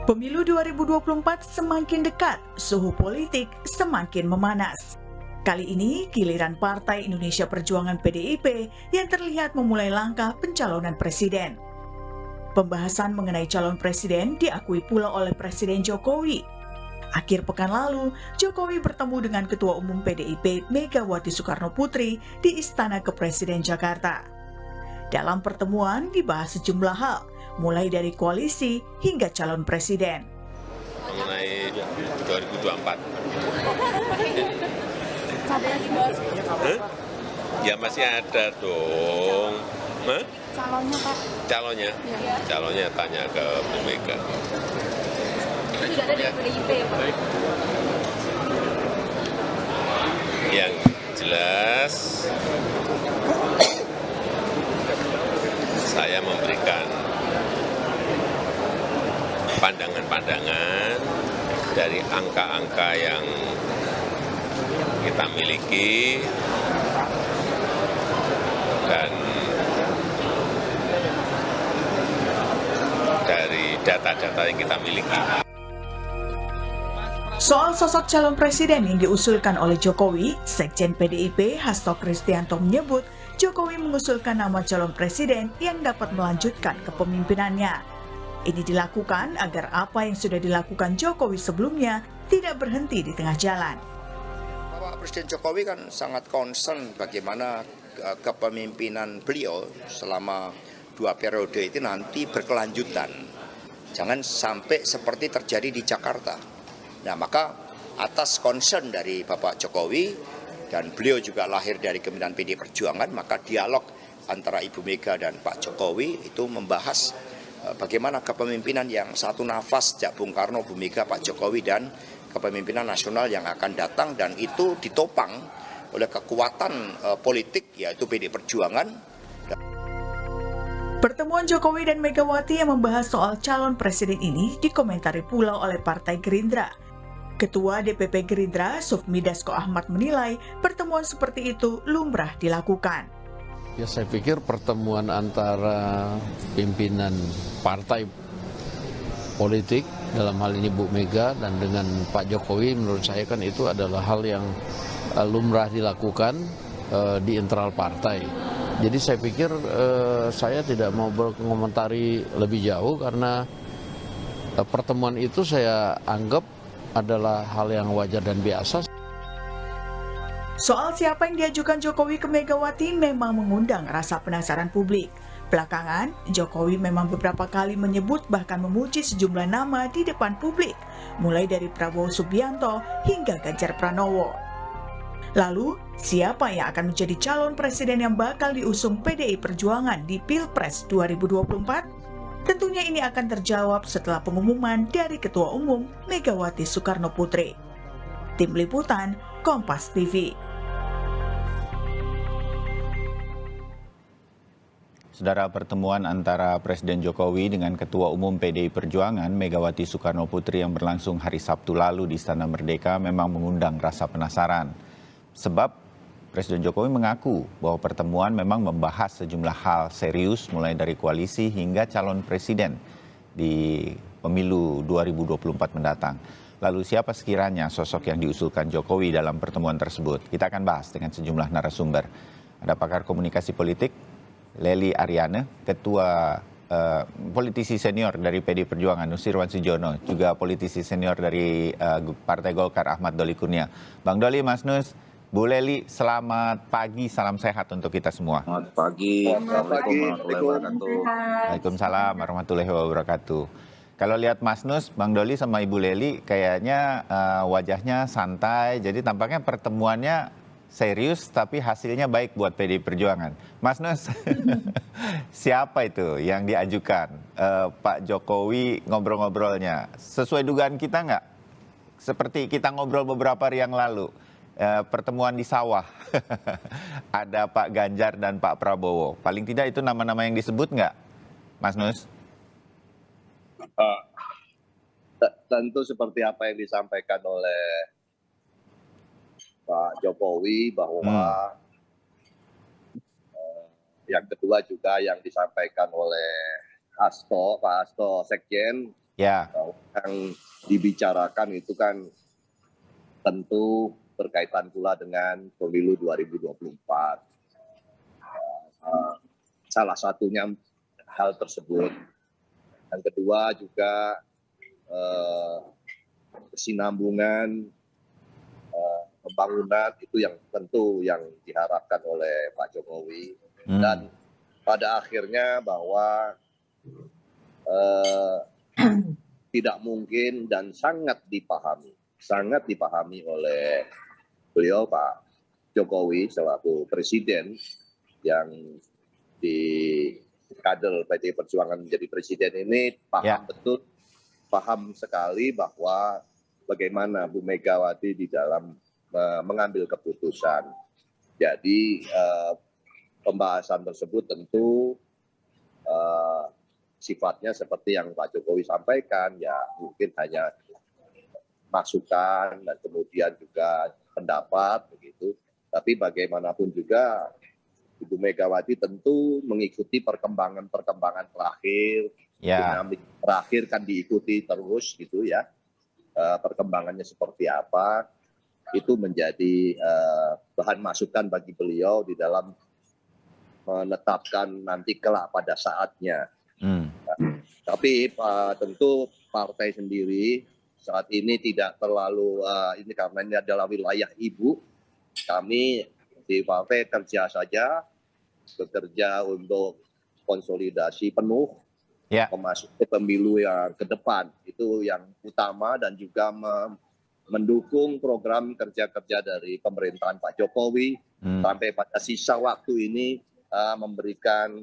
Pemilu 2024 semakin dekat, suhu politik semakin memanas. Kali ini giliran Partai Indonesia Perjuangan PDIP yang terlihat memulai langkah pencalonan presiden. Pembahasan mengenai calon presiden diakui pula oleh Presiden Jokowi. Akhir pekan lalu, Jokowi bertemu dengan Ketua Umum PDIP Megawati Soekarnoputri di Istana Kepresiden Jakarta. Dalam pertemuan dibahas sejumlah hal, mulai dari koalisi hingga calon presiden. Mengenai 2024. Ada yang dibahas? Ya masih ada dong. Calonnya, Pak? Calonnya? Ya. Calonnya tanya ke Bu Mega. Tidak ada di PDIP, Pak? Yang jelas, saya memberikan pandangan-pandangan dari angka-angka yang kita miliki dan dari data-data yang kita miliki. Soal sosok calon presiden yang diusulkan oleh Jokowi, Sekjen PDIP Hasto Kristianto menyebut Jokowi mengusulkan nama calon presiden yang dapat melanjutkan kepemimpinannya. Ini dilakukan agar apa yang sudah dilakukan Jokowi sebelumnya tidak berhenti di tengah jalan. Bapak Presiden Jokowi kan sangat concern bagaimana kepemimpinan beliau selama 2 periode itu nanti berkelanjutan. Jangan sampai seperti terjadi di Jakarta. Nah, maka atas concern dari Bapak Jokowi dan beliau juga lahir dari kepemimpinan PD Perjuangan, maka dialog antara Ibu Mega dan Pak Jokowi itu membahas bagaimana kepemimpinan yang satu nafas sejak Bung Karno, Bu Mega, Pak Jokowi dan kepemimpinan nasional yang akan datang, dan itu ditopang oleh kekuatan politik yaitu PD Perjuangan. Pertemuan Jokowi dan Megawati yang membahas soal calon presiden ini dikomentari pula oleh Partai Gerindra. Ketua DPP Gerindra Sufmi Dasko Ahmad menilai pertemuan seperti itu lumrah dilakukan. Ya, saya pikir pertemuan antara pimpinan partai politik, dalam hal ini Bu Mega dan dengan Pak Jokowi, menurut saya kan itu adalah hal yang lumrah dilakukan di internal partai. Jadi saya pikir saya tidak mau berkomentari lebih jauh karena pertemuan itu saya anggap adalah hal yang wajar dan biasa. Soal siapa yang diajukan Jokowi ke Megawati memang mengundang rasa penasaran publik. Belakangan, Jokowi memang beberapa kali menyebut bahkan memuji sejumlah nama di depan publik, mulai dari Prabowo Subianto hingga Ganjar Pranowo. Lalu, siapa yang akan menjadi calon presiden yang bakal diusung PDI Perjuangan di Pilpres 2024? Tentunya ini akan terjawab setelah pengumuman dari Ketua Umum Megawati Soekarnoputri. Tim Liputan, Kompas TV. Saudara, pertemuan antara Presiden Jokowi dengan Ketua Umum PDI Perjuangan Megawati Soekarnoputri yang berlangsung hari Sabtu lalu di Istana Merdeka memang mengundang rasa penasaran. Sebab Presiden Jokowi mengaku bahwa pertemuan memang membahas sejumlah hal serius mulai dari koalisi hingga calon presiden di pemilu 2024 mendatang. Lalu siapa sekiranya sosok yang diusulkan Jokowi dalam pertemuan tersebut? Kita akan bahas dengan sejumlah narasumber. Ada pakar komunikasi politik, Lely Ariane, ketua politisi senior dari PD Perjuangan Nusirwan Sujono, juga politisi senior dari Partai Golkar Ahmad Doli Kurnia. Bang Doli, Mas Nus, Bu Lely, selamat pagi, salam sehat untuk kita semua. Selamat pagi, Assalamualaikum warahmatullahi wabarakatuh. Waalaikumsalam warahmatullahi wabarakatuh. Kalau lihat Mas Nus, Bang Doli sama Ibu Lely kayaknya wajahnya santai, jadi tampaknya pertemuannya serius tapi hasilnya baik buat PDI Perjuangan. Mas Nus, siapa itu yang diajukan Pak Jokowi ngobrol-ngobrolnya? Sesuai dugaan kita nggak? Seperti kita ngobrol beberapa hari yang lalu. Pertemuan di sawah, ada Pak Ganjar dan Pak Prabowo. Paling tidak itu nama-nama yang disebut nggak, Mas Nus? Tentu seperti apa yang disampaikan oleh Pak Jokowi bahwa yang kedua juga yang disampaikan oleh Pak Hasto Sekjen Ya, Yang dibicarakan itu kan tentu berkaitan pula dengan pemilu 2024. Salah satunya hal tersebut. Yang kedua juga kesinambungan pembangunan itu yang tentu yang diharapkan oleh Pak Jokowi. Dan pada akhirnya bahwa tidak mungkin dan sangat dipahami oleh beliau Pak Jokowi selaku presiden yang di kader PD Perjuangan menjadi presiden ini paham sekali bahwa bagaimana Bu Megawati di dalam mengambil keputusan. Jadi pembahasan tersebut tentu sifatnya seperti yang Pak Jokowi sampaikan, ya mungkin hanya masukan dan kemudian juga pendapat begitu. Tapi bagaimanapun juga Ibu Megawati tentu mengikuti perkembangan terakhir, dinamik terakhir kan diikuti terus gitu ya. Perkembangannya seperti apa itu menjadi bahan masukan bagi beliau di dalam menetapkan nanti kelak pada saatnya. Tapi tentu partai sendiri saat ini tidak terlalu ini karena ini adalah wilayah ibu. Kami di partai kerja saja, bekerja untuk konsolidasi penuh, memasuki pemilu yang ke depan itu yang utama dan juga mendukung program kerja-kerja dari pemerintahan Pak Jokowi sampai pada sisa waktu ini memberikan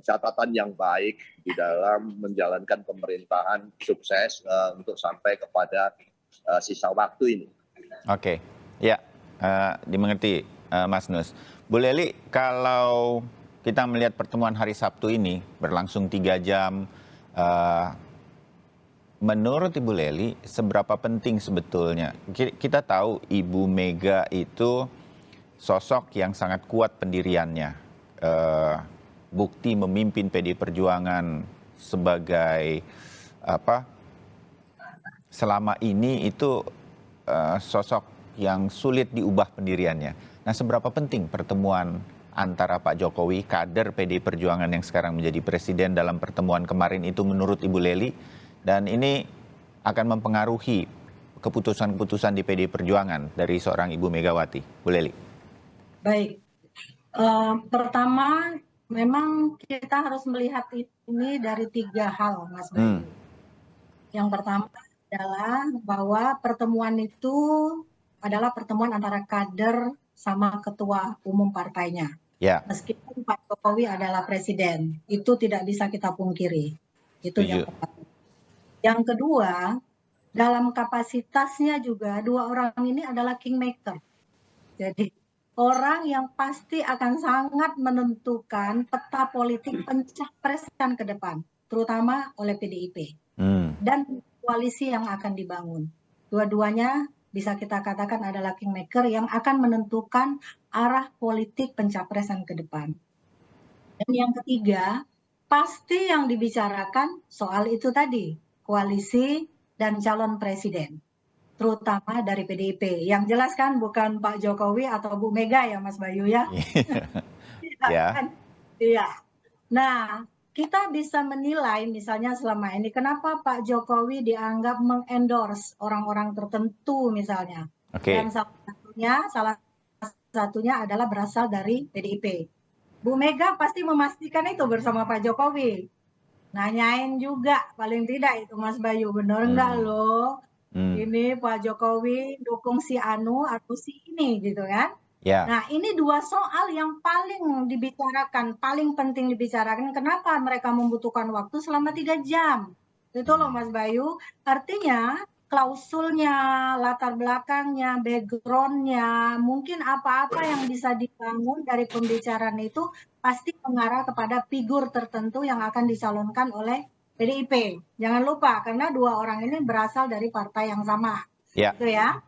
catatan yang baik di dalam menjalankan pemerintahan sukses untuk sampai kepada sisa waktu ini. Oke, ya dimengerti Mas Nus. Bu Lely, kalau kita melihat pertemuan hari Sabtu ini berlangsung 3 jam, menurut Ibu Lely seberapa penting sebetulnya? Kita tahu Ibu Mega itu sosok yang sangat kuat pendiriannya. Bukti memimpin PD Perjuangan sebagai selama ini itu sosok yang sulit diubah pendiriannya. Nah, seberapa penting pertemuan antara Pak Jokowi, kader PD Perjuangan yang sekarang menjadi presiden dalam pertemuan kemarin itu menurut Ibu Lely, dan ini akan mempengaruhi keputusan-keputusan di PD Perjuangan dari seorang Ibu Megawati. Bu Lely. Baik, pertama memang kita harus melihat ini dari 3 hal, Mas Bayu. Yang pertama adalah bahwa pertemuan itu adalah pertemuan antara kader sama ketua umum partainya. Meskipun Pak Jokowi adalah presiden, itu tidak bisa kita pungkiri. Itu yang pertama. Yang kedua, dalam kapasitasnya juga 2 orang ini adalah kingmaker. Jadi orang yang pasti akan sangat menentukan peta politik pencapresan ke depan, terutama oleh PDIP dan koalisi yang akan dibangun. Dua-duanya bisa kita katakan adalah kingmaker yang akan menentukan arah politik pencapresan ke depan. Dan yang ketiga, pasti yang dibicarakan soal itu tadi, koalisi dan calon presiden, terutama dari PDIP. Yang jelas kan bukan Pak Jokowi atau Bu Mega ya Mas Bayu ya. Iya. Nah, kita bisa menilai misalnya selama ini kenapa Pak Jokowi dianggap mengendorse orang-orang tertentu misalnya. Dan salah satunya adalah berasal dari PDIP. Bu Mega pasti memastikan itu bersama Pak Jokowi. Nanyain juga paling tidak itu Mas Bayu, benar enggak loh? Ini Pak Jokowi dukung si Anu atau si ini gitu kan. Nah ini 2 soal yang paling dibicarakan, paling penting dibicarakan. Kenapa mereka membutuhkan waktu selama 3 jam? Itu loh Mas Bayu. Artinya klausulnya, latar belakangnya, backgroundnya, mungkin apa-apa yang bisa dibangun dari pembicaraan itu pasti mengarah kepada figur tertentu yang akan dicalonkan oleh PDIP. Jangan lupa karena 2 orang ini berasal dari partai yang sama. Gitu ya.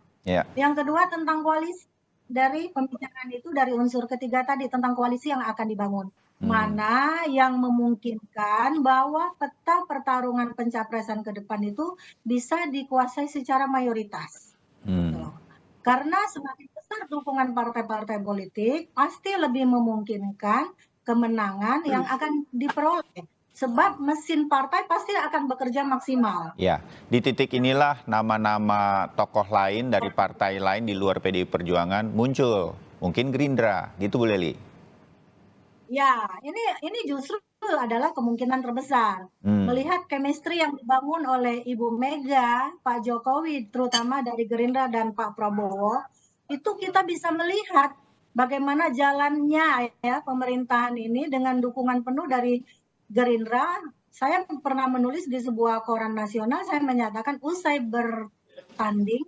Yang kedua tentang koalisi. Dari pembicaraan itu dari unsur ketiga tadi tentang koalisi yang akan dibangun. mana yang memungkinkan bahwa peta pertarungan pencapresan ke depan itu bisa dikuasai secara mayoritas. Gitu loh. Karena semakin besar dukungan partai-partai politik, pasti lebih memungkinkan kemenangan yang akan diperoleh. Sebab mesin partai pasti akan bekerja maksimal. Ya, di titik inilah nama-nama tokoh lain dari partai lain di luar PDI Perjuangan muncul. Mungkin Gerindra, gitu Bu Leli? Ya, ini justru adalah kemungkinan terbesar. Melihat chemistry yang dibangun oleh Ibu Mega, Pak Jokowi, terutama dari Gerindra dan Pak Prabowo, itu kita bisa melihat bagaimana jalannya ya pemerintahan ini dengan dukungan penuh dari Gerindra. Saya pernah menulis di sebuah koran nasional, saya menyatakan usai bertanding,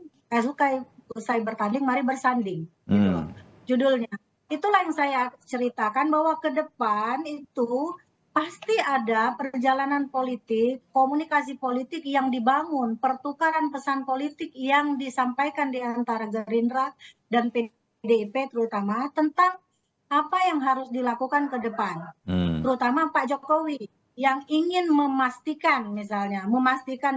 mari bersanding. Gitu loh, judulnya. Itulah yang saya ceritakan bahwa ke depan itu pasti ada perjalanan politik, komunikasi politik yang dibangun, pertukaran pesan politik yang disampaikan di antara Gerindra dan PDIP terutama tentang apa yang harus dilakukan ke depan. Terutama Pak Jokowi yang ingin memastikan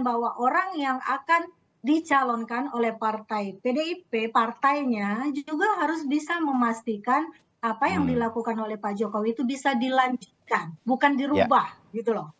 bahwa orang yang akan dicalonkan oleh partai PDIP, partainya juga harus bisa memastikan apa yang dilakukan oleh Pak Jokowi itu bisa dilanjutkan, bukan dirubah, gitu loh.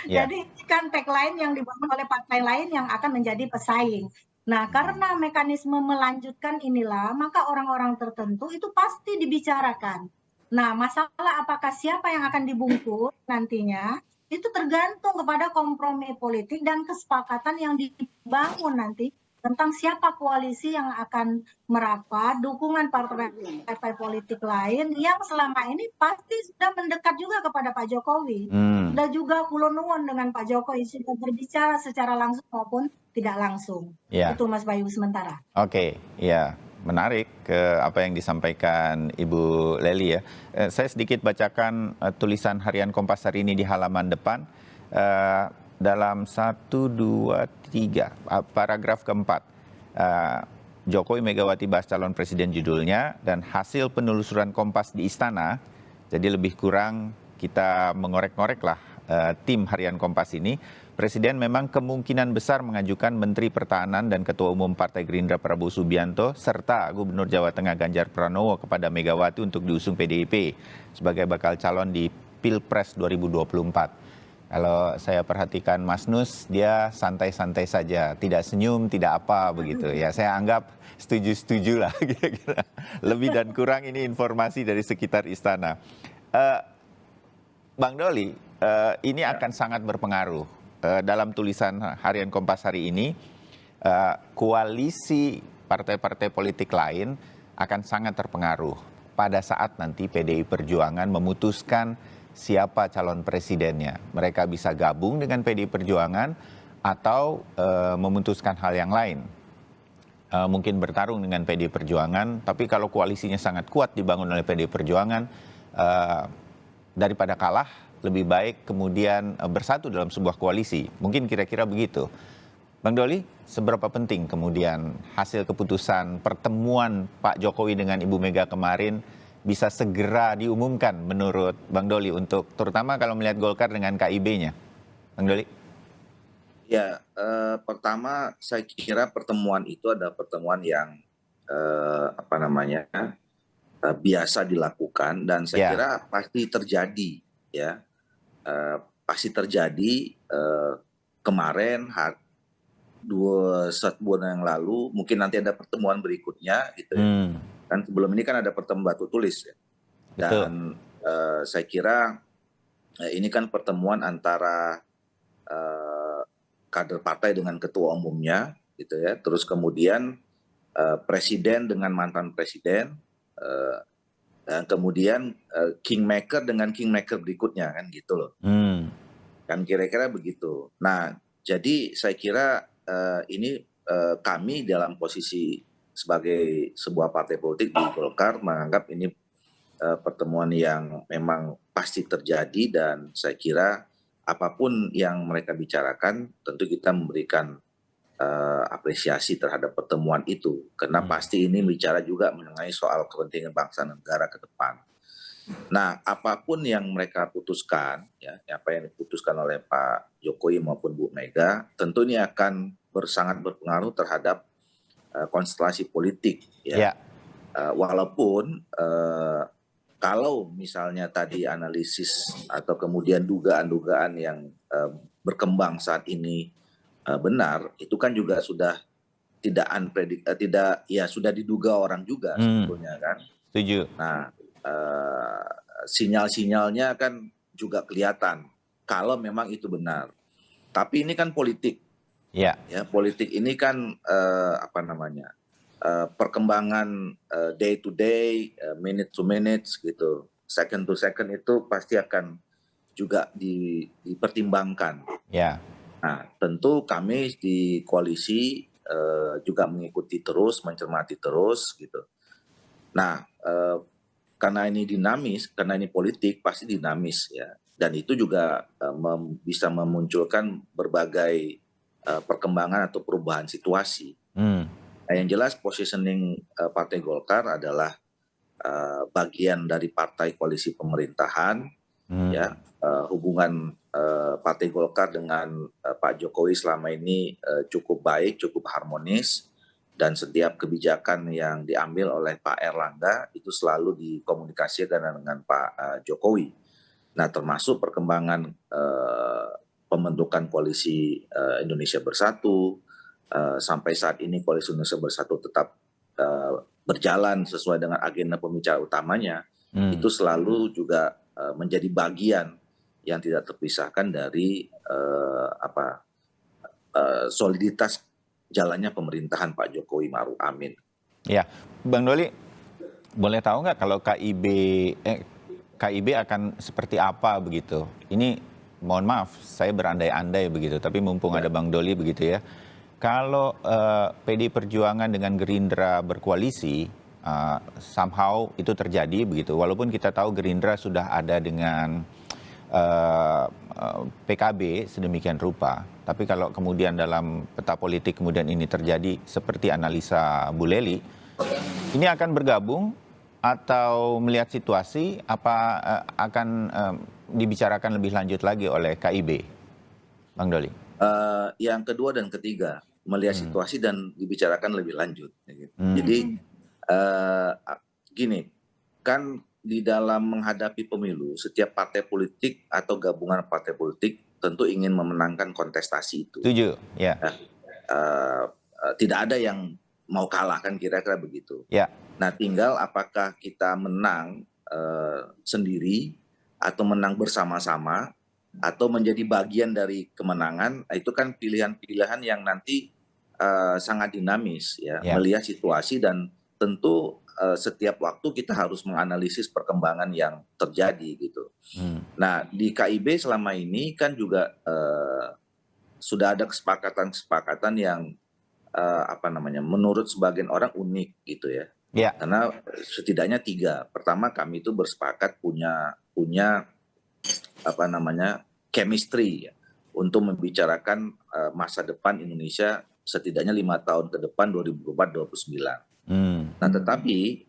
Jadi kan tagline yang dibangun oleh partai lain yang akan menjadi pesaing. Nah, karena mekanisme melanjutkan inilah, maka orang-orang tertentu itu pasti dibicarakan. Nah, masalah apakah siapa yang akan dibungkus nantinya, itu tergantung kepada kompromi politik dan kesepakatan yang dibangun nanti tentang siapa koalisi yang akan merapat, dukungan partai politik lain yang selama ini pasti sudah mendekat juga kepada Pak Jokowi. Sudah juga kulon nuwun dengan Pak Jokowi, sudah berbicara secara langsung maupun tidak langsung. Itu Mas Bayu sementara. Oke, ya. Menarik ke apa yang disampaikan Ibu Leli ya. Saya sedikit bacakan tulisan harian Kompas hari ini di halaman depan. Dalam 1, 2, 3, paragraf keempat. Jokowi Megawati bahas calon presiden judulnya dan hasil penelusuran Kompas di Istana. Jadi lebih kurang kita mengorek-ngorek lah tim harian Kompas ini. Presiden memang kemungkinan besar mengajukan Menteri Pertahanan dan Ketua Umum Partai Gerindra Prabowo Subianto serta Gubernur Jawa Tengah Ganjar Pranowo kepada Megawati untuk diusung PDIP sebagai bakal calon di Pilpres 2024. Kalau saya perhatikan Mas Nus, dia santai-santai saja, tidak senyum, tidak apa begitu. Ya, saya anggap setuju-setuju lah kira-kira. Lebih dan kurang ini informasi dari sekitar istana. Bang Doli, ini akan sangat berpengaruh. Dalam tulisan harian Kompas hari ini, koalisi partai-partai politik lain akan sangat terpengaruh pada saat nanti PDI Perjuangan memutuskan siapa calon presidennya. Mereka bisa gabung dengan PDI Perjuangan atau memutuskan hal yang lain. Mungkin bertarung dengan PDI Perjuangan, tapi kalau koalisinya sangat kuat dibangun oleh PDI Perjuangan, daripada kalah, lebih baik kemudian bersatu dalam sebuah koalisi. Mungkin kira-kira begitu. Bang Doli, seberapa penting kemudian hasil keputusan pertemuan Pak Jokowi dengan Ibu Mega kemarin bisa segera diumumkan menurut Bang Doli untuk terutama kalau melihat Golkar dengan KIB-nya? Bang Doli? Ya, pertama saya kira pertemuan itu adalah pertemuan yang biasa dilakukan dan saya kira pasti terjadi ya. Pasti terjadi kemarin 2 bulan yang lalu, mungkin nanti ada pertemuan berikutnya gitu ya. Kan sebelum ini kan ada pertemuan batu tulis ya. Dan saya kira ini kan pertemuan antara kader partai dengan ketua umumnya gitu ya. Terus kemudian presiden dengan mantan presiden, dan kemudian kingmaker dengan kingmaker berikutnya kan gitu loh. Kan kira-kira begitu. Nah, jadi saya kira ini kami dalam posisi sebagai sebuah partai politik di Golkar menganggap ini pertemuan yang memang pasti terjadi dan saya kira apapun yang mereka bicarakan tentu kita memberikan apresiasi terhadap pertemuan itu karena pasti ini bicara juga mengenai soal kepentingan bangsa dan negara ke depan. Nah, apapun yang mereka putuskan, ya, apa yang diputuskan oleh Pak Jokowi maupun Bu Mega, tentu ini akan sangat berpengaruh terhadap konstelasi politik, ya. Walaupun kalau misalnya tadi analisis atau kemudian dugaan-dugaan yang berkembang saat ini benar, itu kan juga sudah sudah diduga orang juga sebetulnya kan. Setuju. Nah, sinyal-sinyalnya kan juga kelihatan kalau memang itu benar. Tapi ini kan politik. Ya, politik ini kan perkembangan day to day, minute to minutes gitu, second to second itu pasti akan juga dipertimbangkan. Ya. Nah, tentu kami di koalisi juga mengikuti terus, mencermati terus gitu. Nah, karena ini dinamis, karena ini politik pasti dinamis ya, dan itu juga bisa memunculkan berbagai perkembangan atau perubahan situasi. Nah, yang jelas positioning Partai Golkar adalah bagian dari partai koalisi pemerintahan, ya. Hubungan Partai Golkar dengan Pak Jokowi selama ini cukup baik, cukup harmonis, dan setiap kebijakan yang diambil oleh Pak Erlangga itu selalu dikomunikasikan dengan Pak Jokowi. Nah, termasuk perkembangan pembentukan koalisi Indonesia Bersatu, sampai saat ini koalisi Indonesia Bersatu tetap berjalan sesuai dengan agenda pembicara utamanya, itu selalu juga menjadi bagian yang tidak terpisahkan dari soliditas jalannya pemerintahan Pak Jokowi Ma'ruf Amin. Ya, Bang Doli, boleh tahu nggak kalau KIB akan seperti apa begitu? Ini mohon maaf, saya berandai-andai begitu, tapi mumpung ada Bang Doli begitu ya. Kalau PD Perjuangan dengan Gerindra berkoalisi, somehow itu terjadi begitu. Walaupun kita tahu Gerindra sudah ada dengan PKB sedemikian rupa. Tapi kalau kemudian dalam peta politik kemudian ini terjadi seperti analisa Bu Lely, ini akan bergabung atau melihat situasi apa akan dibicarakan lebih lanjut lagi oleh KIB, Bang Doli? Yang kedua dan ketiga, melihat situasi dan dibicarakan lebih lanjut. Jadi gini, kan di dalam menghadapi pemilu, setiap partai politik atau gabungan partai politik tentu ingin memenangkan kontestasi itu. Setuju, ya. Tidak ada yang mau kalah kan, kira-kira begitu. Ya. Nah, tinggal apakah kita menang sendiri atau menang bersama-sama atau menjadi bagian dari kemenangan, itu kan pilihan-pilihan yang nanti sangat dinamis ya, melihat situasi, dan tentu setiap waktu kita harus menganalisis perkembangan yang terjadi gitu. Nah, di KIB selama ini kan juga sudah ada kesepakatan yang menurut sebagian orang unik gitu ya. Karena setidaknya 3. Pertama, kami itu bersepakat punya chemistry ya, untuk membicarakan masa depan Indonesia setidaknya 5 tahun ke depan, 2024-2029. Nah, tetapi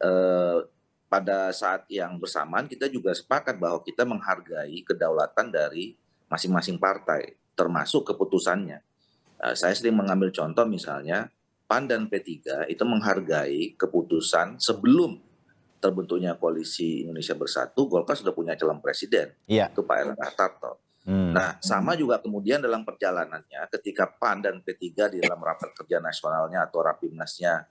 pada saat yang bersamaan kita juga sepakat bahwa kita menghargai kedaulatan dari masing-masing partai, termasuk keputusannya. Saya sering mengambil contoh misalnya PAN dan P3 itu menghargai keputusan sebelum terbentuknya koalisi Indonesia Bersatu, Golkar sudah punya calon presiden, itu Pak Erlangga Hartarto. Nah, sama juga kemudian dalam perjalanannya ketika PAN dan P3 di dalam rapat kerja nasionalnya atau Rapimnasnya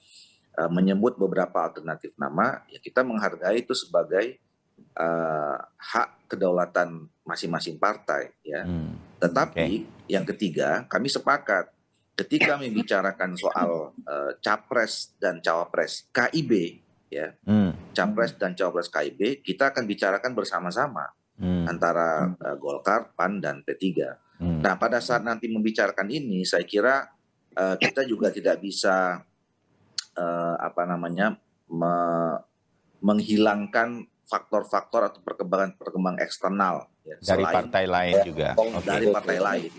menyebut beberapa alternatif nama, ya kita menghargai itu sebagai hak kedaulatan masing-masing partai ya. Tetapi yang ketiga, kami sepakat ketika membicarakan soal capres dan cawapres KIB ya, capres dan cawapres KIB, kita akan bicarakan bersama-sama antara Golkar, PAN, dan P3. Nah, pada saat nanti membicarakan ini, saya kira kita juga tidak bisa menghilangkan faktor-faktor atau perkembangan eksternal ya, dari partai lain juga. Dari partai lain.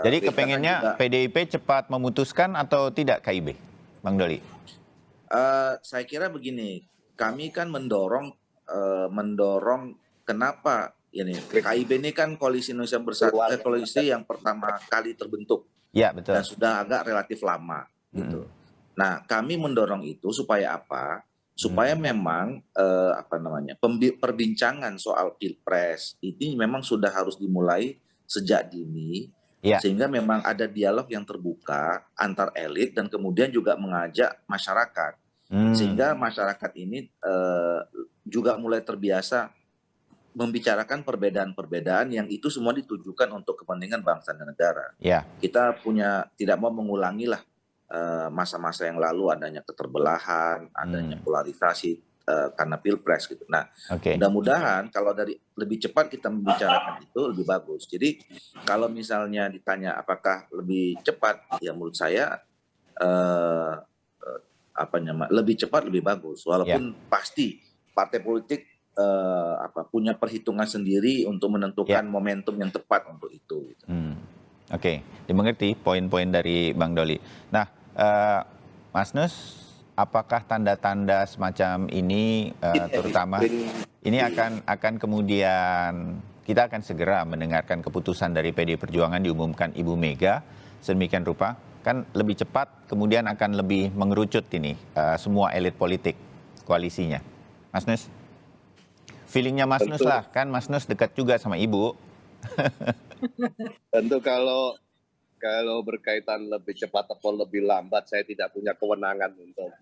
Jadi kepengennya PDIP cepat memutuskan atau tidak KIB, Bang Doli? Saya kira begini, kami kan mendorong mendorong kenapa ini KIB ini kan Koalisi Indonesia Bersatu, koalisi yang pertama kali terbentuk. Ya, betul. Dan sudah agak relatif lama gitu. Nah, kami mendorong itu supaya apa? Supaya memang perbincangan soal Pilpres ini memang sudah harus dimulai sejak dini, sehingga memang ada dialog yang terbuka antar elit dan kemudian juga mengajak masyarakat, sehingga masyarakat ini juga mulai terbiasa membicarakan perbedaan-perbedaan yang itu semua ditujukan untuk kepentingan bangsa dan negara. Kita tidak mau mengulangi lah masa-masa yang lalu adanya keterbelahan, adanya polarisasi karena Pilpres gitu. Nah, mudah-mudahan kalau lebih cepat kita membicarakan itu lebih bagus. Jadi kalau misalnya ditanya apakah lebih cepat, ya menurut saya lebih cepat lebih bagus. Walaupun pasti partai politik punya perhitungan sendiri untuk menentukan momentum yang tepat untuk itu. Gitu. Oke, dimengerti poin-poin dari Bang Doli. Nah, Mas Nus, apakah tanda-tanda semacam ini, terutama ini akan kemudian kita akan segera mendengarkan keputusan dari PD Perjuangan diumumkan Ibu Mega sedemikian rupa, kan lebih cepat kemudian akan lebih mengerucut ini semua elit politik koalisinya, Mas Nus? Feelingnya Mas Nus lah, kan Mas Nus dekat juga sama Ibu. Tentu kalau berkaitan lebih cepat atau lebih lambat, saya tidak punya kewenangan untuk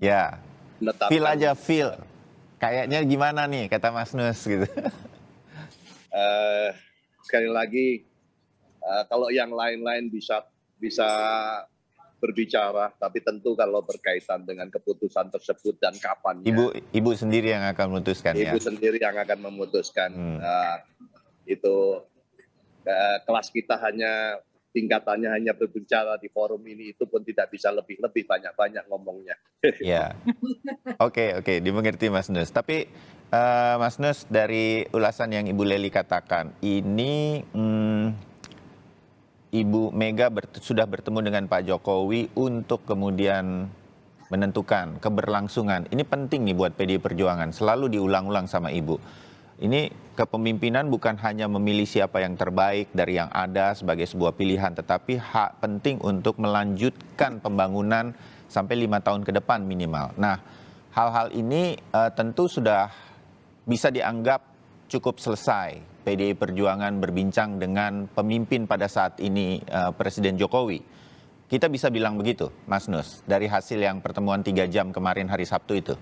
menetapkan. Feel aja, feel. Kayaknya gimana nih, kata Mas Nus gitu. Sekali lagi, kalau yang lain-lain bisa berbicara, tapi tentu kalau berkaitan dengan keputusan tersebut dan kapannya. Ibu sendiri yang akan memutuskan. Ibu sendiri yang akan memutuskan. Itu kelas kita tingkatannya hanya berbicara di forum ini, itu pun tidak bisa lebih banyak ngomongnya. Oke, dimengerti Mas Nus. Tapi Mas Nus, dari ulasan yang Ibu Lely katakan, ini Ibu Mega sudah bertemu dengan Pak Jokowi untuk kemudian menentukan keberlangsungan. Ini penting nih buat PDI Perjuangan, selalu diulang-ulang sama Ibu. Ini kepemimpinan bukan hanya memilih siapa yang terbaik dari yang ada sebagai sebuah pilihan, tetapi hak penting untuk melanjutkan pembangunan sampai 5 tahun ke depan minimal. Nah, hal-hal ini tentu sudah bisa dianggap cukup selesai. PDI Perjuangan berbincang dengan pemimpin pada saat ini, Presiden Jokowi. Kita bisa bilang begitu, Mas Nus, dari hasil yang pertemuan 3 jam kemarin hari Sabtu itu?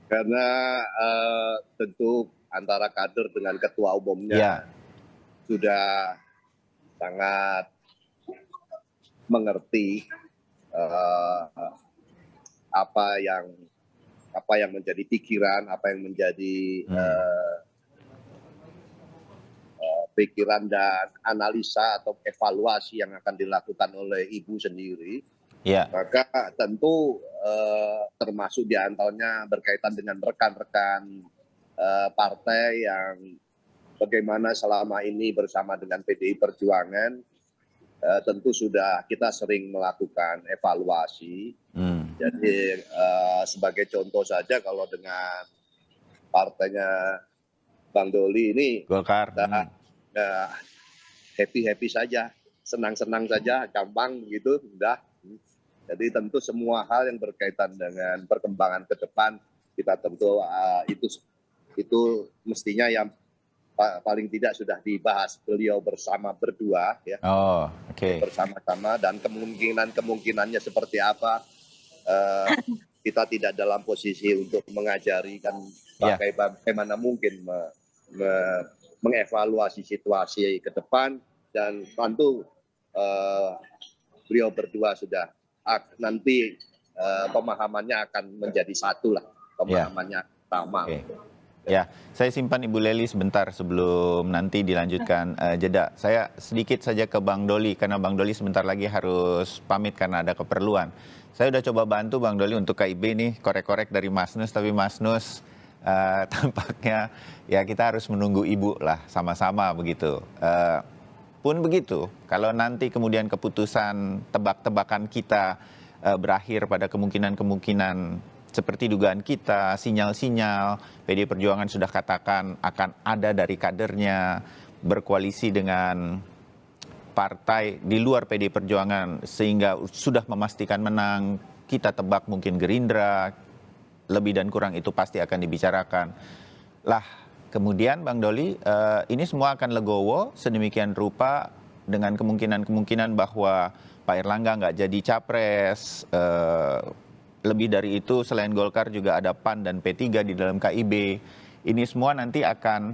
Karena tentu antara kader dengan ketua umumnya sudah sangat mengerti apa yang menjadi pikiran, apa yang menjadi pikiran dan analisa atau evaluasi yang akan dilakukan oleh Ibu sendiri. Maka tentu termasuk diantaranya berkaitan dengan rekan-rekan partai yang bagaimana selama ini bersama dengan PDI Perjuangan, tentu sudah kita sering melakukan evaluasi. Jadi sebagai contoh saja, kalau dengan partainya Bang Doli ini Golkar, happy saja, senang-senang saja, gampang begitu, sudah. Jadi tentu semua hal yang berkaitan dengan perkembangan ke depan, kita tentu itu mestinya yang paling tidak sudah dibahas beliau bersama berdua, ya. Bersama-sama, dan kemungkinannya seperti apa, kita tidak dalam posisi untuk mengajari, kan bagaimana mungkin mengevaluasi situasi ke depan, dan tentu beliau berdua sudah nanti pemahamannya akan menjadi satu lah, pemahamannya sama. Saya simpan Ibu Lely sebentar sebelum nanti dilanjutkan jeda. Saya sedikit saja ke Bang Doli, karena Bang Doli sebentar lagi harus pamit karena ada keperluan. Saya udah coba bantu Bang Doli untuk KIB nih, korek-korek dari Mas Nus, tapi Mas Nus tampaknya ya kita harus menunggu Ibu lah, sama-sama begitu. Pun begitu, kalau nanti kemudian keputusan tebak-tebakan kita berakhir pada kemungkinan-kemungkinan seperti dugaan kita, sinyal-sinyal PDI Perjuangan sudah katakan akan ada dari kadernya berkoalisi dengan partai di luar PDI Perjuangan sehingga sudah memastikan menang. Kita tebak mungkin Gerindra, lebih dan kurang itu pasti akan dibicarakan. Lah, kemudian Bang Doli, ini semua akan legowo sedemikian rupa dengan kemungkinan-kemungkinan bahwa Pak Erlangga nggak jadi capres. Lebih dari itu, selain Golkar juga ada PAN dan P3 di dalam KIB. Ini semua nanti akan,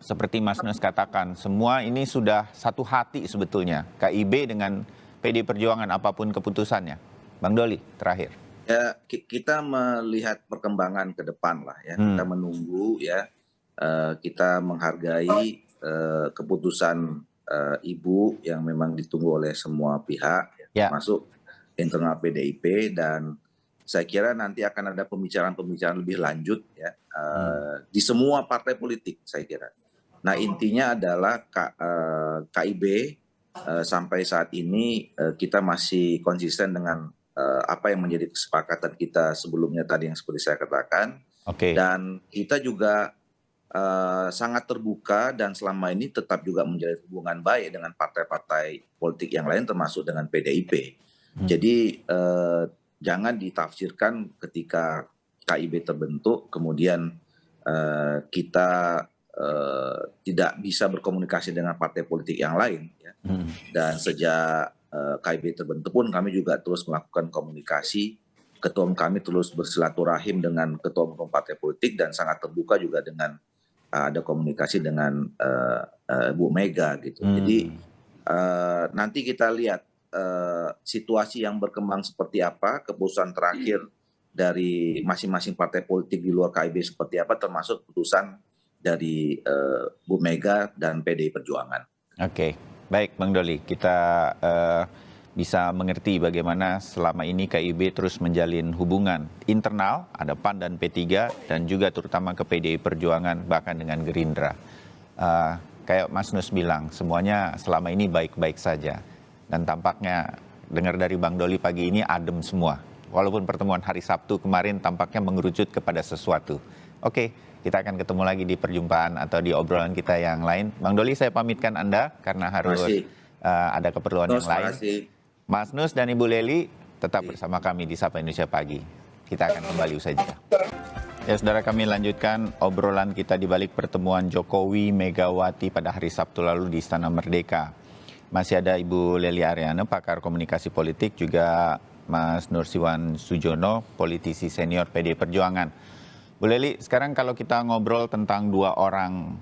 seperti Mas Nus katakan, semua ini sudah satu hati sebetulnya. KIB dengan PDI Perjuangan apapun keputusannya. Bang Doli, terakhir. Ya, kita melihat perkembangan ke depan lah ya. Kita menunggu ya. Kita menghargai keputusan Ibu yang memang ditunggu oleh semua pihak, termasuk internal PDIP, dan saya kira nanti akan ada pembicaraan-pembicaraan lebih lanjut ya di semua partai politik saya kira. Nah intinya adalah KIB sampai saat ini kita masih konsisten dengan apa yang menjadi kesepakatan kita sebelumnya tadi yang seperti saya katakan. Dan kita juga sangat terbuka dan selama ini tetap juga menjalin hubungan baik dengan partai-partai politik yang lain termasuk dengan PDIP. Jadi jangan ditafsirkan ketika KIB terbentuk kemudian kita tidak bisa berkomunikasi dengan partai politik yang lain ya. Dan sejak KIB terbentuk pun kami juga terus melakukan komunikasi. Ketua umum kami terus bersilaturahim dengan ketua umum partai politik dan sangat terbuka juga dengan ada komunikasi dengan Bu Mega gitu. Jadi nanti kita lihat situasi yang berkembang seperti apa, keputusan terakhir dari masing-masing partai politik di luar KIB seperti apa, termasuk keputusan dari Bu Mega dan PDI Perjuangan. Oke, baik Bang Doli, kita bisa mengerti bagaimana selama ini KIB terus menjalin hubungan internal, ada PAN dan P3, dan juga terutama ke PDI Perjuangan, bahkan dengan Gerindra. Kayak Mas Nus bilang, semuanya selama ini baik-baik saja. Dan tampaknya dengar dari Bang Doli pagi ini adem semua. Walaupun pertemuan hari Sabtu kemarin tampaknya mengerucut kepada sesuatu. Oke, kita akan ketemu lagi di perjumpaan atau di obrolan kita yang lain. Bang Doli, saya pamitkan Anda karena harus ada keperluan yang lain. Mas Nus dan Ibu Leli tetap bersama kami di Sapa Indonesia Pagi. Kita akan kembali usai jeda. Ya, saudara, kami lanjutkan obrolan kita di balik pertemuan Jokowi Megawati pada hari Sabtu lalu di Istana Merdeka. Masih ada Ibu Leli Ariana, pakar komunikasi politik, juga Mas Nursiwan Sujono, politisi senior PDI Perjuangan. Bu Leli, sekarang kalau kita ngobrol tentang dua orang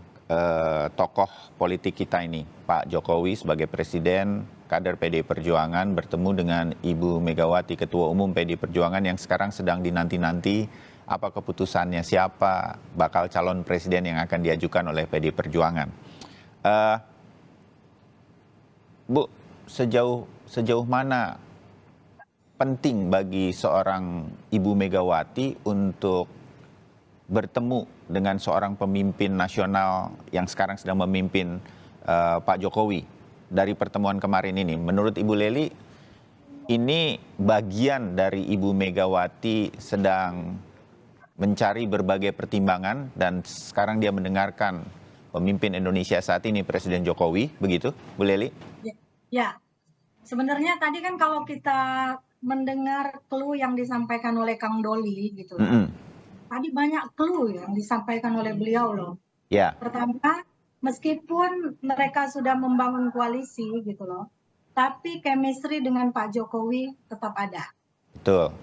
tokoh politik kita ini, Pak Jokowi sebagai presiden, kader PDI Perjuangan, bertemu dengan Ibu Megawati, Ketua Umum PDI Perjuangan yang sekarang sedang dinanti-nanti apa keputusannya, siapa bakal calon presiden yang akan diajukan oleh PDI Perjuangan. Bu, sejauh mana penting bagi seorang Ibu Megawati untuk bertemu dengan seorang pemimpin nasional yang sekarang sedang memimpin Pak Jokowi dari pertemuan kemarin ini? Menurut Ibu Leli, ini bagian dari Ibu Megawati sedang mencari berbagai pertimbangan dan sekarang dia mendengarkan pemimpin Indonesia saat ini, Presiden Jokowi, begitu, Bu Leli? Ya, sebenarnya tadi kan kalau kita mendengar clue yang disampaikan oleh Kang Doli gitu, tadi banyak clue yang disampaikan oleh beliau loh. Pertama, meskipun mereka sudah membangun koalisi gitu loh, tapi chemistry dengan Pak Jokowi tetap ada. Betul.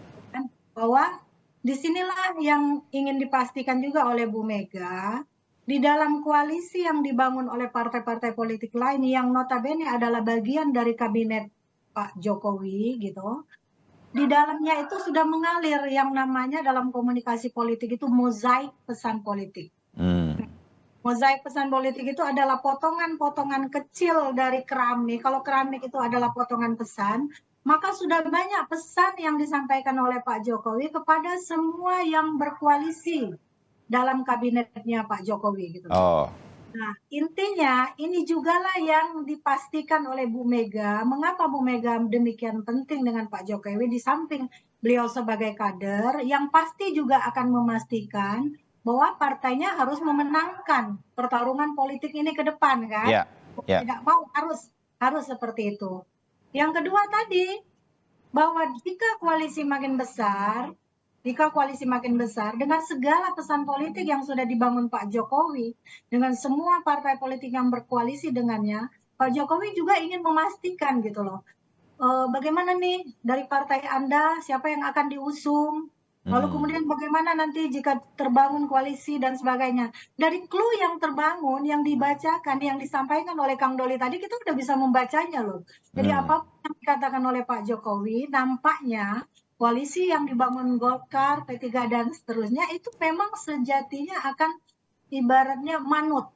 Bahwa disinilah yang ingin dipastikan juga oleh Bu Mega. Di dalam koalisi yang dibangun oleh partai-partai politik lain yang notabene adalah bagian dari kabinet Pak Jokowi gitu, di dalamnya itu sudah mengalir yang namanya dalam komunikasi politik itu mozaik pesan politik. Mozaik pesan politik itu adalah potongan-potongan kecil dari keramik. Kalau keramik itu adalah potongan pesan, maka sudah banyak pesan yang disampaikan oleh Pak Jokowi kepada semua yang berkoalisi dalam kabinetnya Pak Jokowi gitu. Nah, intinya ini jugalah yang dipastikan oleh Bu Mega. Mengapa Bu Mega demikian penting dengan Pak Jokowi di samping beliau sebagai kader yang pasti juga akan memastikan bahwa partainya harus memenangkan pertarungan politik ini ke depan kan. Ya, ya. Tidak mau harus seperti itu. Yang kedua tadi bahwa jika koalisi makin besar dengan segala pesan politik yang sudah dibangun Pak Jokowi, dengan semua partai politik yang berkoalisi dengannya, Pak Jokowi juga ingin memastikan gitu loh, bagaimana nih dari partai Anda, siapa yang akan diusung, lalu kemudian bagaimana nanti jika terbangun koalisi dan sebagainya. Dari clue yang terbangun, yang dibacakan, yang disampaikan oleh Kang Doli tadi, kita udah bisa membacanya loh. Jadi apapun yang dikatakan oleh Pak Jokowi, nampaknya koalisi yang dibangun Golkar, P3 dan seterusnya itu memang sejatinya akan ibaratnya manut.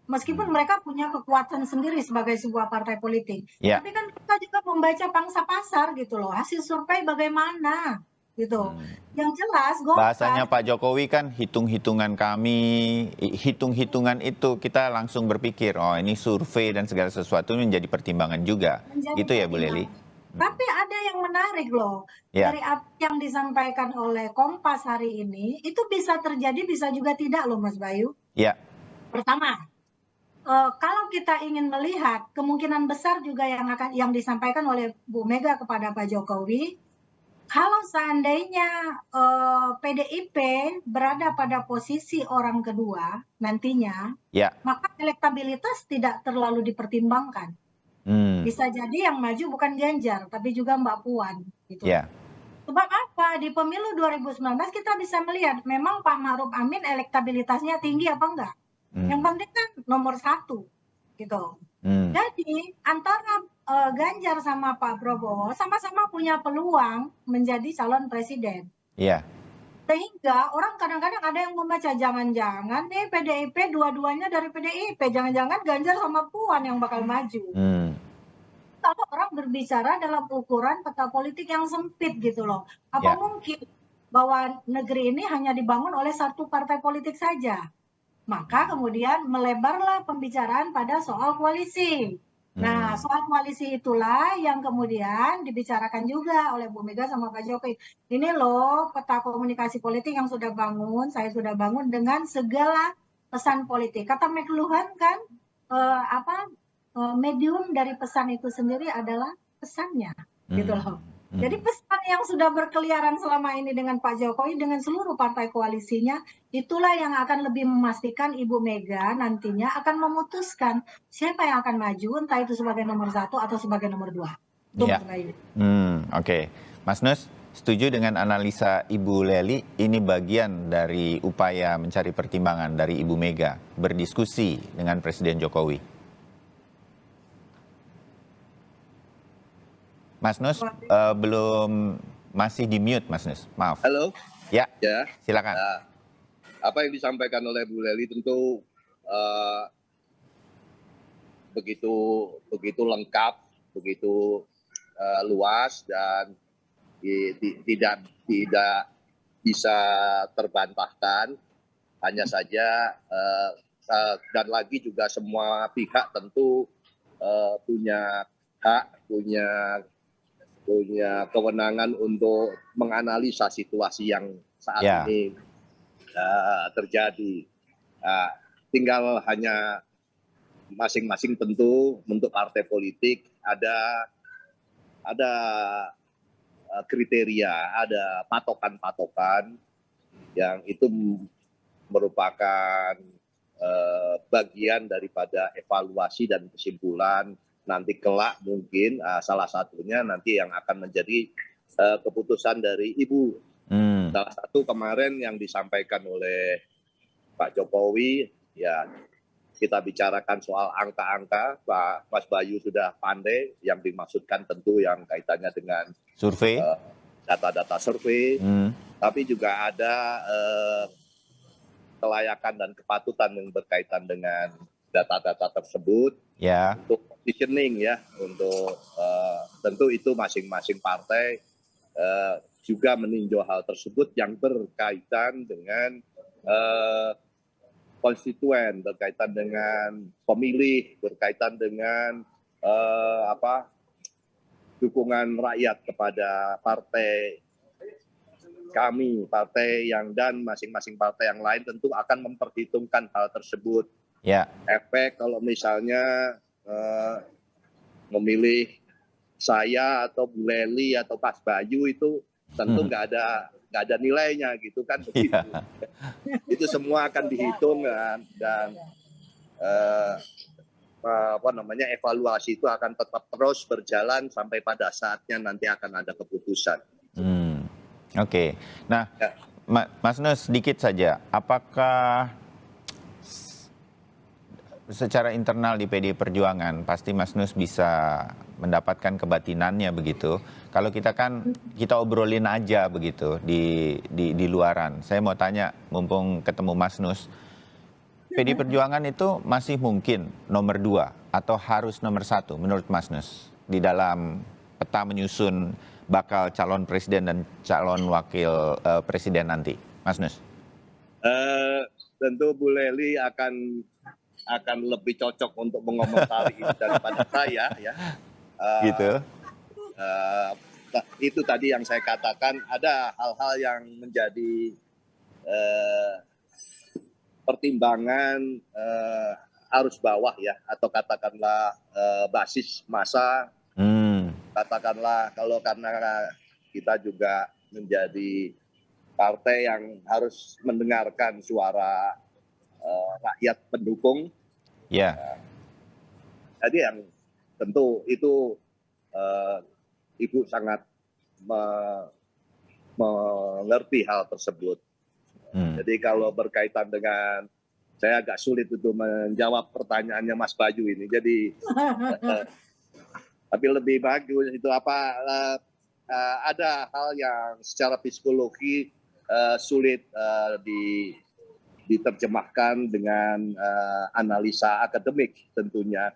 Meskipun mereka punya kekuatan sendiri sebagai sebuah partai politik. Ya. Tapi kan kita juga membaca pangsa pasar gitu loh. Hasil survei bagaimana gitu. Yang jelas Golkar. Bahasanya Pak Jokowi kan hitung-hitungan kami, hitung-hitungan itu kita langsung berpikir, oh ini survei dan segala sesuatu menjadi pertimbangan juga. Gitu ya Bu Lely? Tapi ada yang menarik loh, dari apa yang disampaikan oleh Kompas hari ini, itu bisa terjadi, bisa juga tidak loh Mas Bayu. Iya. Pertama, kalau kita ingin melihat kemungkinan besar juga yang disampaikan oleh Bu Mega kepada Pak Jokowi, kalau seandainya PDIP berada pada posisi orang kedua nantinya, maka elektabilitas tidak terlalu dipertimbangkan. Bisa jadi yang maju bukan Ganjar, tapi juga Mbak Puan. Gitu. Sebab apa? Di pemilu 2019 kita bisa melihat memang Pak Ma'ruf Amin elektabilitasnya tinggi apa enggak. Yang penting kan nomor 1. Gitu. Jadi antara Ganjar sama Pak Prabowo sama-sama punya peluang menjadi calon presiden. Sehingga orang kadang-kadang ada yang membaca jangan-jangan nih PDIP dua-duanya dari PDIP, jangan-jangan Ganjar sama Puan yang bakal maju. Kalau orang berbicara dalam ukuran peta politik yang sempit gitu loh. Apa mungkin bahwa negeri ini hanya dibangun oleh satu partai politik saja? Maka kemudian melebarlah pembicaraan pada soal koalisi. Nah, soal koalisi itulah yang kemudian dibicarakan juga oleh Bu Mega sama Pak Jokowi. Ini loh peta komunikasi politik yang sudah bangun, saya sudah bangun dengan segala pesan politik. Kata McLuhan kan, medium dari pesan itu sendiri adalah pesannya, gitu loh. Jadi pesan yang sudah berkeliaran selama ini dengan Pak Jokowi, dengan seluruh partai koalisinya, itulah yang akan lebih memastikan Ibu Mega nantinya akan memutuskan siapa yang akan maju, entah itu sebagai nomor 1 atau sebagai nomor 2. Oke. Mas Nus, setuju dengan analisa Ibu Lely, ini bagian dari upaya mencari pertimbangan dari Ibu Mega berdiskusi dengan Presiden Jokowi. Mas Nus, belum, masih di mute Mas Nus, maaf. Halo. Ya, silakan. Apa yang disampaikan oleh Bu Lely tentu begitu lengkap, begitu luas dan tidak bisa terbantahkan. Hanya saja dan lagi juga semua pihak tentu punya hak, punya kewenangan untuk menganalisa situasi yang saat ini terjadi. Tinggal hanya masing-masing tentu untuk partai politik ada kriteria, ada patokan-patokan yang itu merupakan bagian daripada evaluasi dan kesimpulan. Nanti kelak mungkin salah satunya nanti yang akan menjadi keputusan dari Ibu. Salah satu kemarin yang disampaikan oleh Pak Jokowi, ya kita bicarakan soal angka-angka, Pak Mas Bayu sudah pandai, yang dimaksudkan tentu yang kaitannya dengan survei, data-data survei, tapi juga ada kelayakan dan kepatutan yang berkaitan dengan data-data tersebut. Untuk positioning ya, untuk tentu itu masing-masing partai juga meninjau hal tersebut yang berkaitan dengan konstituen, berkaitan dengan pemilih, berkaitan dengan dukungan rakyat kepada partai kami partai dan masing-masing partai yang lain tentu akan memperhitungkan hal tersebut. Ya. Efek kalau misalnya memilih saya atau Bu Lely atau Mas Bayu itu tentu nggak ada nilainya gitu kan begitu. Itu semua akan dihitung dan evaluasi itu akan tetap terus berjalan sampai pada saatnya nanti akan ada keputusan. Oke. Nah, ya. Mas Nus, sedikit saja, apakah secara internal di PDI Perjuangan pasti Mas Nus bisa mendapatkan kebatinannya begitu? Kalau kita obrolin aja begitu di luaran. Saya mau tanya, mumpung ketemu Mas Nus, PDI Perjuangan itu masih mungkin nomor 2 atau harus nomor 1 menurut Mas Nus di dalam peta menyusun bakal calon presiden dan calon wakil presiden nanti, Mas Nus? Tentu Bu Lely akan lebih cocok untuk mengomentari itu daripada saya ya. Gitu. Itu tadi yang saya katakan, ada hal-hal yang menjadi pertimbangan arus bawah ya, atau katakanlah basis massa. Katakanlah karena kita juga menjadi partai yang harus mendengarkan suara rakyat pendukung. Ya. Jadi yang tentu itu Ibu sangat mengerti hal tersebut. Jadi kalau berkaitan dengan, saya agak sulit untuk menjawab pertanyaannya Mas Bayu ini. Jadi tapi lebih bagus itu ada hal yang secara psikologi sulit diterjemahkan dengan analisa akademik tentunya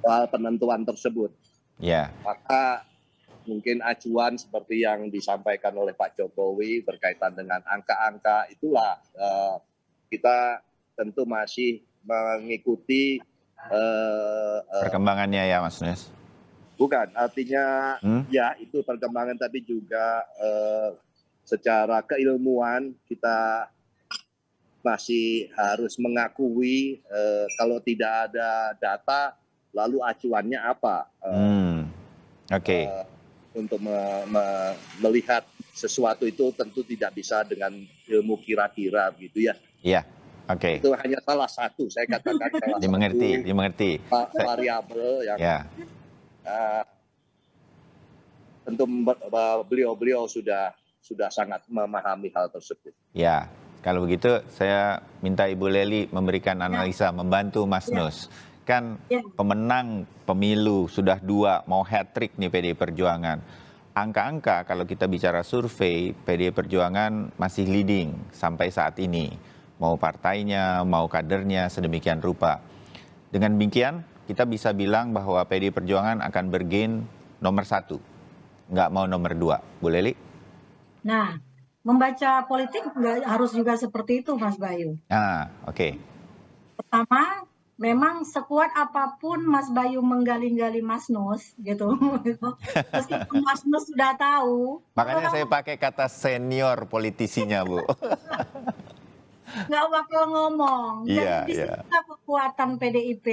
soal penentuan tersebut. Maka mungkin acuan seperti yang disampaikan oleh Pak Jokowi berkaitan dengan angka-angka itulah kita tentu masih mengikuti perkembangannya ya Mas Nus? Bukan, artinya ya itu perkembangan, tapi juga secara keilmuan kita masih harus mengakui kalau tidak ada data lalu acuannya apa. Oke. Untuk melihat sesuatu itu tentu tidak bisa dengan ilmu kira-kira gitu ya. Iya. Oke. Itu hanya salah satu, saya katakan salah dimengerti. Variabel yang tentu beliau sudah sangat memahami hal tersebut. Ya, kalau begitu saya minta Ibu Lely memberikan analisa, membantu Mas Nus. Kan pemenang pemilu sudah 2, mau hat-trick nih PDI Perjuangan. Angka-angka kalau kita bicara survei, PDI Perjuangan masih leading sampai saat ini. Mau partainya, mau kadernya, sedemikian rupa. Dengan demikian, kita bisa bilang bahwa PDI Perjuangan akan bergain nomor 1, nggak mau nomor 2. Bu Lely? Nah, membaca politik nggak harus juga seperti itu, Mas Bayu. Oke. Pertama, memang sekuat apapun Mas Bayu menggali-gali Mas Nus, gitu. Meskipun Mas Nus sudah tahu. Makanya saya pakai kata senior politisinya, Bu. Nggak bakal ngomong. Iya, Jadi disitulah kekuatan PDIP.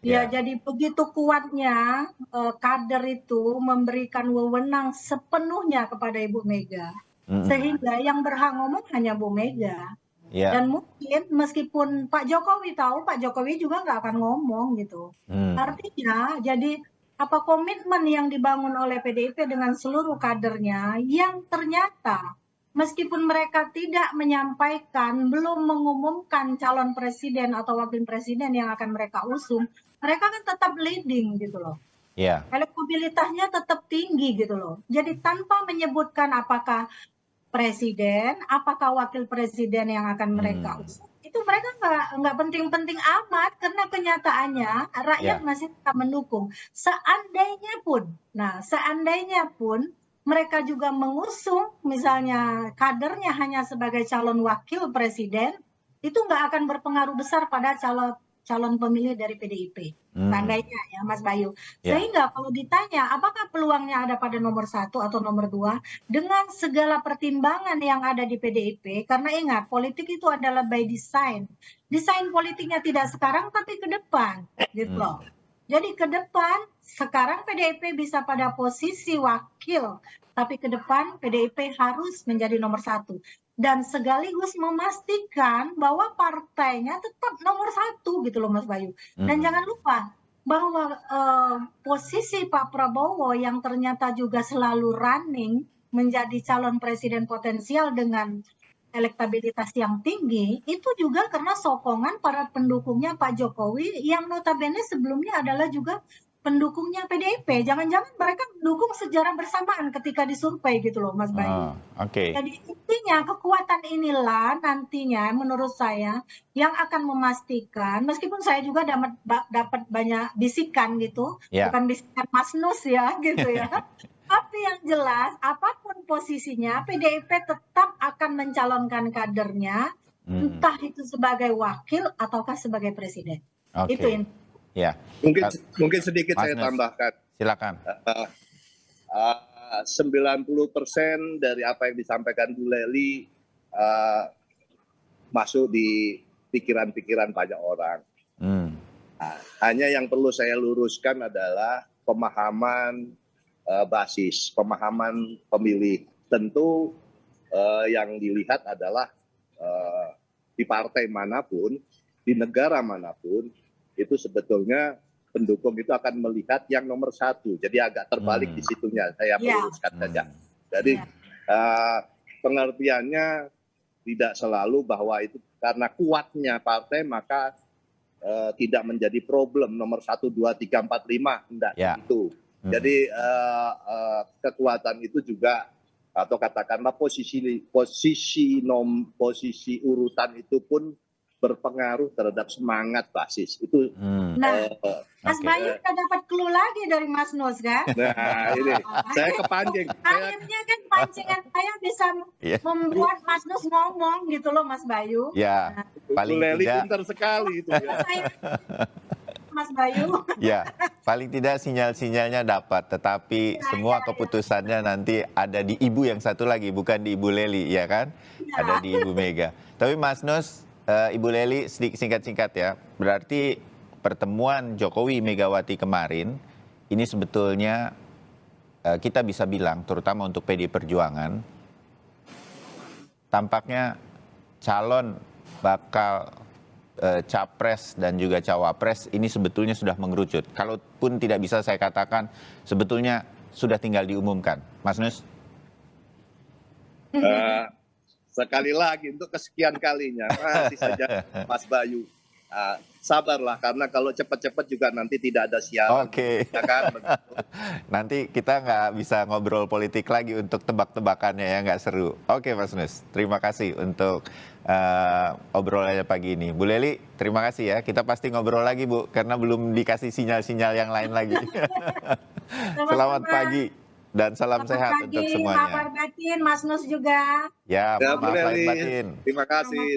Jadi begitu kuatnya kader itu memberikan wewenang sepenuhnya kepada Ibu Mega. Sehingga yang berhak ngomong hanya Bu Mega. Dan mungkin meskipun Pak Jokowi tahu, Pak Jokowi juga nggak akan ngomong gitu. Artinya jadi apa komitmen yang dibangun oleh PDIP dengan seluruh kadernya yang ternyata meskipun mereka tidak menyampaikan, belum mengumumkan calon presiden atau wakil presiden yang akan mereka usung, mereka kan tetap leading gitu loh. Elektabilitasnya tetap tinggi gitu loh. Jadi tanpa menyebutkan apakah presiden, apakah wakil presiden yang akan mereka usung, itu mereka nggak penting-penting amat karena kenyataannya rakyat masih tetap mendukung. Seandainya pun mereka juga mengusung misalnya kadernya hanya sebagai calon wakil presiden, itu nggak akan berpengaruh besar pada calon pemilih dari PDIP. Seandainya ya Mas Bayu. Ya. Sehingga kalau ditanya apakah peluangnya ada pada nomor 1 atau nomor 2 dengan segala pertimbangan yang ada di PDIP, karena ingat politik itu adalah by design. Desain politiknya tidak sekarang tapi ke depan gitu loh. Jadi ke depan sekarang PDIP bisa pada posisi wakil, tapi ke depan PDIP harus menjadi nomor 1. Dan sekaligus memastikan bahwa partainya tetap nomor 1 gitu loh Mas Bayu. Dan jangan lupa bahwa posisi Pak Prabowo yang ternyata juga selalu running menjadi calon presiden potensial dengan elektabilitas yang tinggi, itu juga karena sokongan para pendukungnya Pak Jokowi yang notabene sebelumnya adalah juga pendukungnya PDIP. Jangan-jangan mereka mendukung secara bersamaan ketika disurvei gitu loh Mas Bayu. Jadi intinya kekuatan inilah nantinya menurut saya yang akan memastikan, meskipun saya juga dapat banyak bisikan gitu, bukan bisikan Mas Nus ya gitu ya. Tapi yang jelas apapun posisinya PDIP tetap akan mencalonkan kadernya, entah itu sebagai wakil ataukah sebagai presiden. Itu intinya. Ya. Mungkin sedikit saya tambahkan. Silakan. 90% dari apa yang disampaikan Bu Lely masuk di pikiran-pikiran banyak orang. Hanya yang perlu saya luruskan adalah pemahaman basis, pemahaman pemilih. Tentu yang dilihat adalah di partai manapun, di negara manapun, itu sebetulnya pendukung itu akan melihat yang nomor 1. Jadi agak terbalik di situnya, saya meluruskan saja. Jadi pengertiannya tidak selalu bahwa itu karena kuatnya partai maka tidak menjadi problem nomor 1, 2, 3, 4, 5, enggak itu. Jadi kekuatan itu juga atau katakanlah posisi urutan itu pun berpengaruh terhadap semangat basis itu. Mas Bayu udah dapat clue lagi dari Mas Nus kan? Nah ini saya kepancing. Akhirnya kan pancingan saya bisa membuat Mas Nus ngomong gitu loh Mas Bayu. Ya, paling tidak pintar sekali itu ya. Mas Bayu. Ya, paling tidak sinyal-sinyalnya dapat, tetapi semua keputusannya nanti ada di ibu yang satu lagi, bukan di Ibu Lely, ya kan? Ada di Ibu Mega. Tapi Mas Nus, Ibu Lely singkat-singkat ya, berarti pertemuan Jokowi Megawati kemarin ini sebetulnya kita bisa bilang, terutama untuk PDI Perjuangan, tampaknya calon bakal capres dan juga cawapres ini sebetulnya sudah mengerucut. Kalaupun tidak bisa saya katakan, sebetulnya sudah tinggal diumumkan. Mas Nus? Sekali lagi untuk kesekian kalinya masih saja Mas Bayu sabarlah karena kalau cepat-cepat juga nanti tidak ada siaran. Ya kan? Nanti kita nggak bisa ngobrol politik lagi untuk tebak-tebakannya ya, nggak seru. Oke Mas Nus, terima kasih untuk obrolannya pagi ini. Bu Lely, terima kasih ya. Kita pasti ngobrol lagi Bu, karena belum dikasih sinyal-sinyal yang lain lagi. Selamat pagi. Dan salam sehat untuk semuanya. Kabar batin, Mas Nus juga. Ya, maaf lahir batin. Terima kasih.